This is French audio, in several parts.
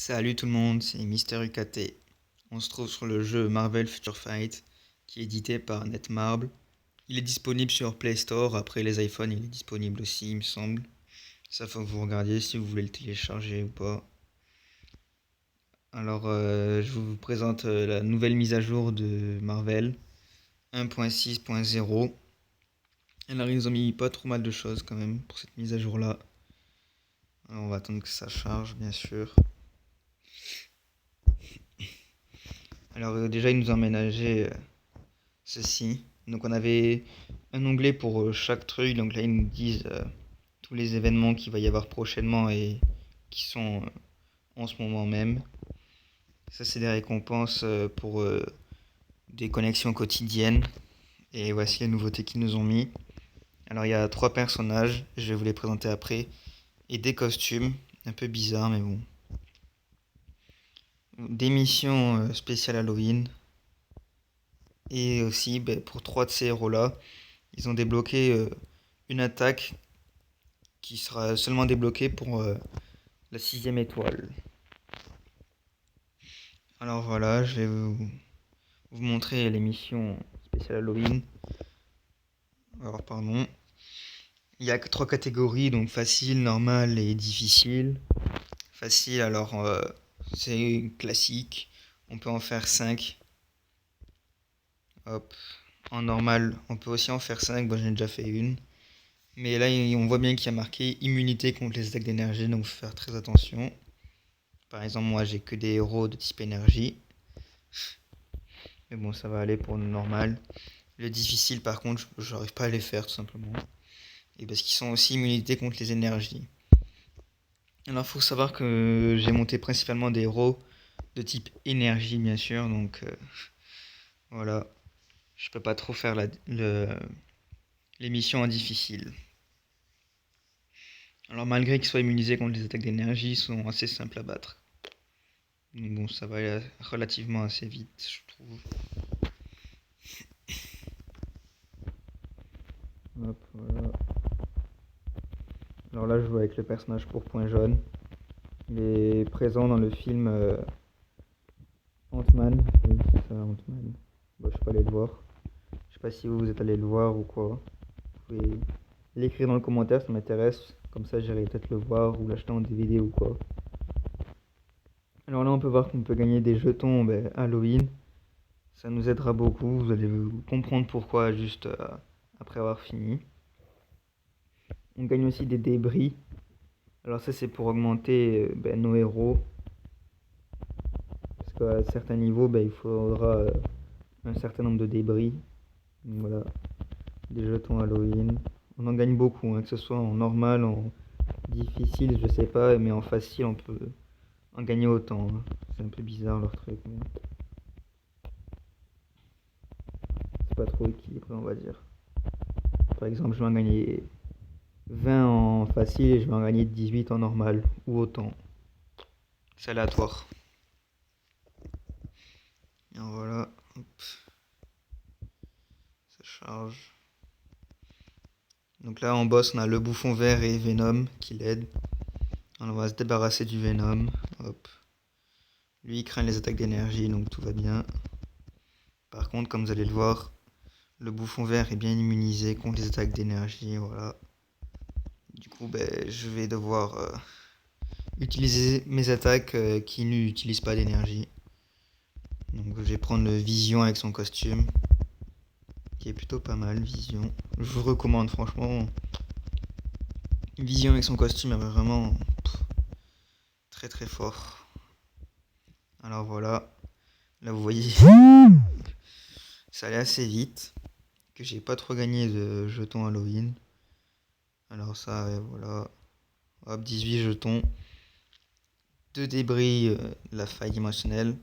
Salut tout le monde, c'est Mister UKT. On se trouve sur le jeu Marvel Future Fight qui est édité par Netmarble. Il est disponible sur Play Store, après les iPhones il est disponible aussi il me semble. Ça faut que vous regardiez si vous voulez le télécharger ou pas. Alors je vous présente la nouvelle mise à jour de Marvel 1.6.0. Alors ils ont mis pas trop mal de choses quand même pour cette mise à jour là. Alors on va attendre que ça charge bien sûr. Alors déjà ils nous ont aménagé ceci. Donc on avait un onglet pour chaque truc. Donc là ils nous disent tous les événements qu'il va y avoir prochainement et qui sont en ce moment même. Ça c'est des récompenses pour des connexions quotidiennes. Et voici les nouveautés qu'ils nous ont mis. Alors il y a 3 personnages, je vais vous les présenter après. Et des costumes, un peu bizarres mais bon. Des missions spéciales Halloween. Et aussi pour 3 de ces héros là, ils ont débloqué une attaque qui sera seulement débloquée pour la 6ème étoile. Alors voilà, je vais vous montrer les missions spéciales Halloween. Alors pardon. Il y a que 3 catégories, donc facile, normal et difficile. Facile, alors c'est classique. On peut en faire 5. Hop. En normal, on peut aussi en faire 5. Bon, j'en ai déjà fait une. Mais là, on voit bien qu'il y a marqué immunité contre les attaques d'énergie, donc il faut faire très attention. Par exemple, moi j'ai que des héros de type énergie. Mais bon, ça va aller pour le normal. Le difficile, par contre, j'arrive pas à les faire tout simplement. Et parce qu'ils sont aussi immunité contre les énergies. Alors, faut savoir que j'ai monté principalement des héros de type énergie, bien sûr. Donc, voilà. Je peux pas trop faire les missions en difficile. Alors, malgré qu'ils soient immunisés contre les attaques d'énergie, ils sont assez simples à battre. Donc, bon, ça va aller relativement assez vite, je trouve. Hop, voilà. Alors là, je joue avec le personnage pour point jaune. Il est présent dans le film Ant-Man. Oui, c'est ça, Ant-Man. Bon, je suis pas allé le voir. Je sais pas si vous êtes allé le voir ou quoi. Vous pouvez l'écrire dans le commentaire, ça m'intéresse. Comme ça, j'irai peut-être le voir ou l'acheter en DVD ou quoi. Alors là, on peut voir qu'on peut gagner des jetons Halloween. Ça nous aidera beaucoup. Vous allez comprendre pourquoi juste après avoir fini. On gagne aussi des débris. Alors ça, c'est pour augmenter nos héros. Parce qu'à certains niveaux, il faudra un certain nombre de débris. Donc voilà, des jetons Halloween. On en gagne beaucoup, que ce soit en normal, en difficile, je sais pas, mais en facile, on peut en gagner autant. C'est un peu bizarre leur truc, mais c'est pas trop équilibré, on va dire. Par exemple, je vais en gagner 20 en facile et je vais en gagner 18 en normal, ou autant. C'est aléatoire. Et voilà, hop, ça charge. Donc là en boss on a le bouffon vert et Venom qui l'aident. On va se débarrasser du Venom. Hop. Lui il craint les attaques d'énergie donc tout va bien. Par contre comme vous allez le voir, le bouffon vert est bien immunisé contre les attaques d'énergie. Voilà. Du coup je vais devoir utiliser mes attaques qui n'utilisent pas d'énergie. Donc je vais prendre le Vision avec son costume. Qui est plutôt pas mal, Vision. Je vous recommande franchement. Vision avec son costume est vraiment très très fort. Alors voilà, là vous voyez, ça allait assez vite, que j'ai pas trop gagné de jetons Halloween. Alors ça, voilà, hop, 18 jetons, 2 débris de la faille dimensionnelle.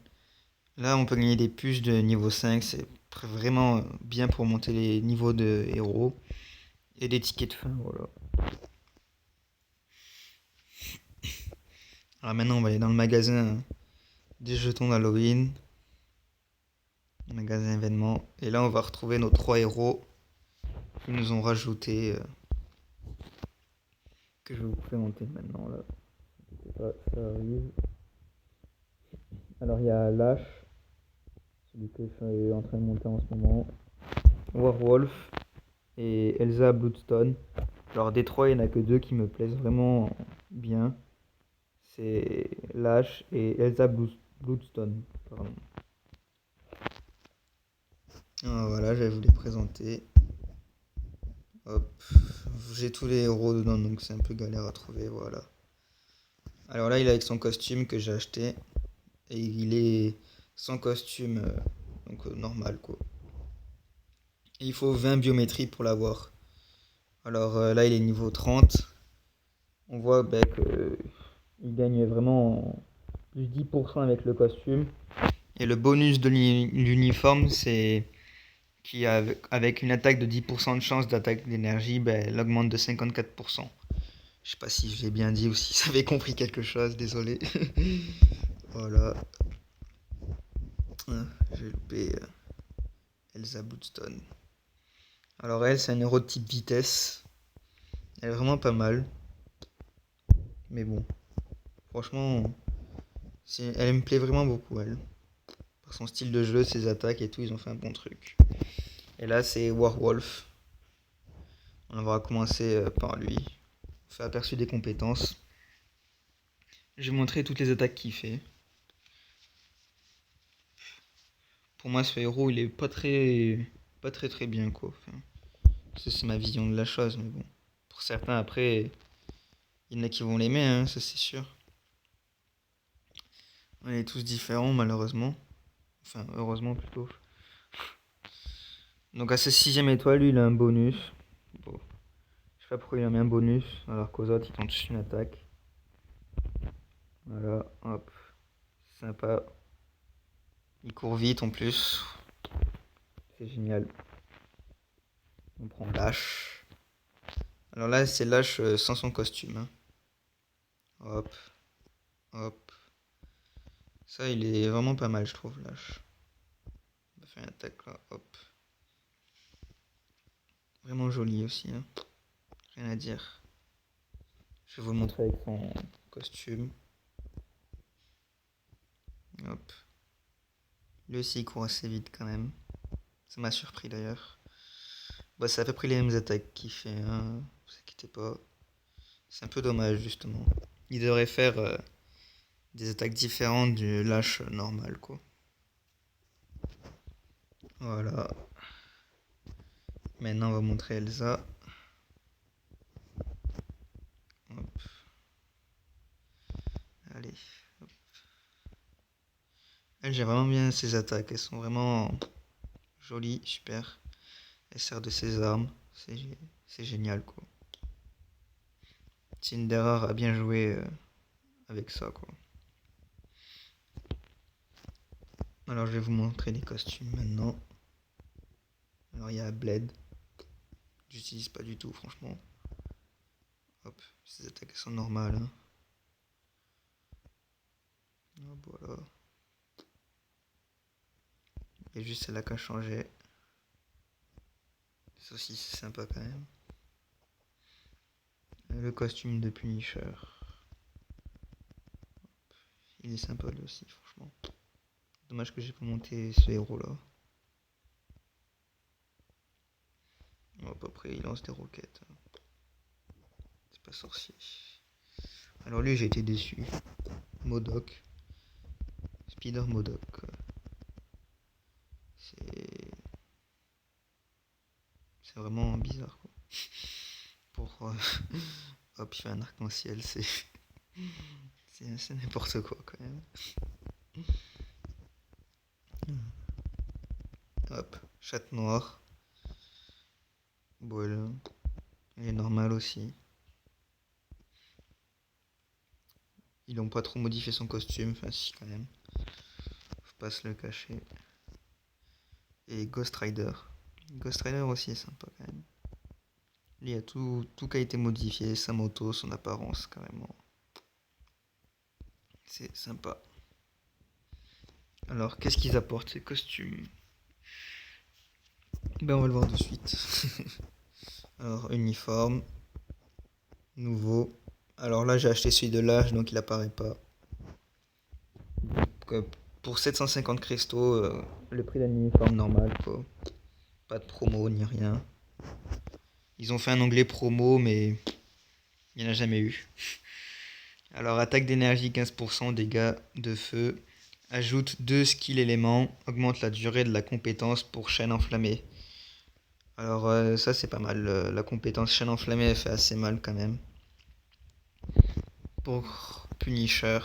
Là on peut gagner des puces de niveau 5, c'est vraiment bien pour monter les niveaux de héros. Et des tickets de fin, voilà. Alors maintenant on va aller dans le magasin des jetons d'Halloween. Magasin événements. Et là on va retrouver nos 3 héros qui nous ont rajouté que je vais vous présenter maintenant là. Ça arrive. Alors il y a Lash, celui que je suis en train de monter en ce moment, Warwolf et Elsa Bloodstone. Alors des trois, il n'y en a que deux qui me plaisent vraiment bien. C'est Lash et Elsa Bloodstone. Pardon. Ah, voilà, je vais vous les présenter. Hop, j'ai tous les héros dedans, donc c'est un peu galère à trouver, voilà. Alors là, il est avec son costume que j'ai acheté. Et il est sans costume, donc normal quoi. Et il faut 20 biométries pour l'avoir. Alors là, il est niveau 30. On voit qu'il gagne vraiment plus 10% avec le costume. Et le bonus de l'uniforme, c'est qu'avec une attaque de 10% de chance d'attaque d'énergie, elle augmente de 54%. Je sais pas si je l'ai bien dit ou si vous avez compris quelque chose, désolé. Voilà. J'ai loupé Elsa Bloodstone. Alors elle, c'est un héros de type vitesse. Elle est vraiment pas mal. Mais bon, franchement, elle me plaît vraiment beaucoup, elle. Par son style de jeu, ses attaques et tout, ils ont fait un bon truc. Et là, c'est Warwolf. On va commencer par lui. On fait aperçu des compétences. Je vais montrer toutes les attaques qu'il fait. Pour moi, ce héros, il est pas très bien, quoi. Enfin, c'est ma vision de la chose, mais bon. Pour certains, après, il y en a qui vont l'aimer, hein, ça c'est sûr. On est tous différents, malheureusement. Enfin, heureusement plutôt. Donc à sa 6ème étoile, lui, il a un bonus. Bon, je sais pas pourquoi il a mis un bonus, alors qu'aux autres, ils tentent juste une attaque. Voilà, hop. Sympa. Il court vite en plus. C'est génial. On prend Lash. Alors là, c'est Lash sans son costume, hein. Hop, hop. Ça, il est vraiment pas mal, je trouve, Lash. On va faire une attaque là, hop. Vraiment joli aussi, hein. Rien à dire. Je vais vous le montrer avec son costume. Hop. Lui aussi, il court assez vite quand même. Ça m'a surpris d'ailleurs. Bah, c'est à peu près les mêmes attaques qu'il fait, hein. Vous inquiétez pas. C'est un peu dommage, justement. Il devrait faire des attaques différentes du lâche normal, quoi. Voilà. Maintenant, on va montrer Elsa. Hop. Allez. Hop. Elle, j'ai vraiment bien ses attaques. Elles sont vraiment jolies, super. Elle sert de ses armes. C'est génial, quoi. C'est une des rares à bien jouer avec ça, quoi. Alors, je vais vous montrer les costumes maintenant. Alors, il y a Blade. J'utilise pas du tout, franchement. Hop, ces attaques sont normales, hein. Hop, voilà. Il y a juste celle-là qui a changé. Ça aussi, c'est sympa quand même. Le costume de Punisher. Il est sympa lui aussi, franchement. Dommage que j'ai pas monté ce héros-là. Hop, après, il lance des roquettes. C'est pas sorcier. Alors lui, j'ai été déçu. MODOK. Spider MODOK. C'est... C'est vraiment bizarre, quoi. Pour... Hop, il fait un arc-en-ciel, c'est... c'est n'importe quoi, quand même. Hop, chatte noire. Voilà. Il est normal aussi. Ils n'ont pas trop modifié son costume, enfin si quand même. Faut pas se le cacher. Et Ghost Rider. Ghost Rider aussi est sympa quand même. Il y a tout qui a été modifié, sa moto, son apparence carrément. C'est sympa. Alors qu'est-ce qu'ils apportent ces costumes? Ben on va le voir de suite. Alors uniforme. Nouveau. Alors là j'ai acheté celui de l'âge donc il apparaît pas. Donc, Pour 750 cristaux, le prix d'un uniforme normal, quoi. Pas de promo ni rien. Ils ont fait un onglet promo, mais il n'y en a jamais eu. Alors, attaque d'énergie 15%, dégâts de feu. Ajoute 2 skills éléments. Augmente la durée de la compétence pour chaîne enflammée. Alors, ça c'est pas mal. La compétence chaîne enflammée, elle fait assez mal quand même. Pour Punisher.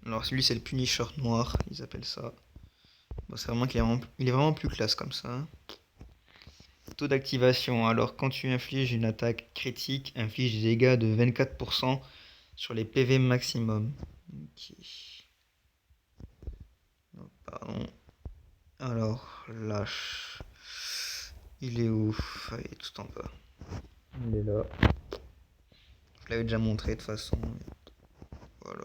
Alors, celui c'est le Punisher noir, ils appellent ça. Bon, c'est vraiment qu'il il est vraiment plus classe comme ça, hein. Taux d'activation. Alors, quand tu infliges une attaque critique, inflige des dégâts de 24% sur les PV maximum. Ok. Oh, pardon. Alors, lâche. Il est où? Ah, il est tout en bas. Il est là. Je l'avais déjà montré de toute façon. Voilà.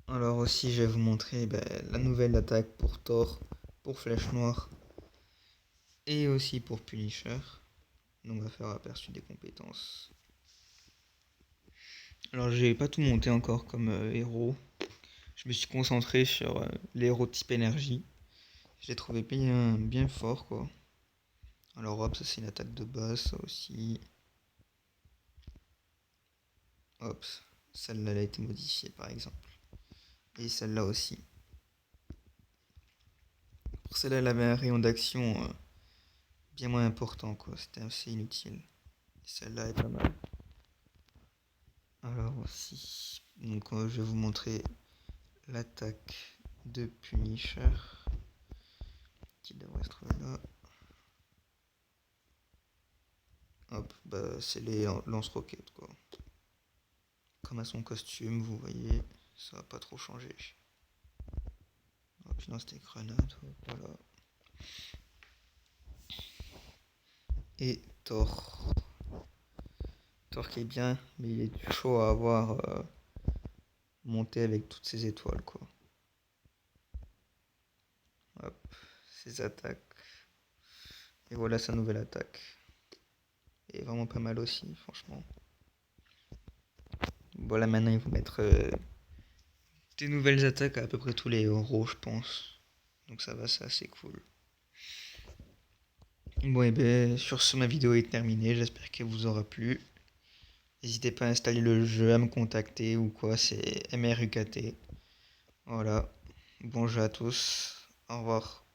Alors aussi, je vais vous montrer la nouvelle attaque pour Thor, pour Flèche Noire et aussi pour Punisher. Donc on va faire aperçu des compétences. Alors j'ai pas tout monté encore comme héros. Je me suis concentré sur les héros type énergie. Je l'ai trouvé bien fort quoi. Alors hop, ça c'est une attaque de base, ça aussi. Hop, celle-là elle a été modifiée par exemple. Et celle-là aussi. Pour celle-là elle avait un rayon d'action bien moins important quoi, c'était assez inutile. Celle-là est pas mal. Alors aussi, donc je vais vous montrer l'attaque de Punisher qui devrait se trouver là. Hop, c'est les lance-roquettes quoi. Comme à son costume, vous voyez, ça va pas trop changer. Hop, sinon c'était grenade, voilà. Et Thor. Thor qui est bien, mais il est chaud à avoir monté avec toutes ses étoiles quoi. Hop, ses attaques. Et voilà sa nouvelle attaque. Et vraiment pas mal aussi, franchement. Voilà, maintenant il faut mettre des nouvelles attaques à peu près tous les héros, je pense. Donc ça va, c'est assez cool. Bon, et ben sur ce, ma vidéo est terminée. J'espère qu'elle vous aura plu. N'hésitez pas à installer le jeu, à me contacter ou quoi, c'est MRUKT. Voilà. Bon jeu à tous. Au revoir.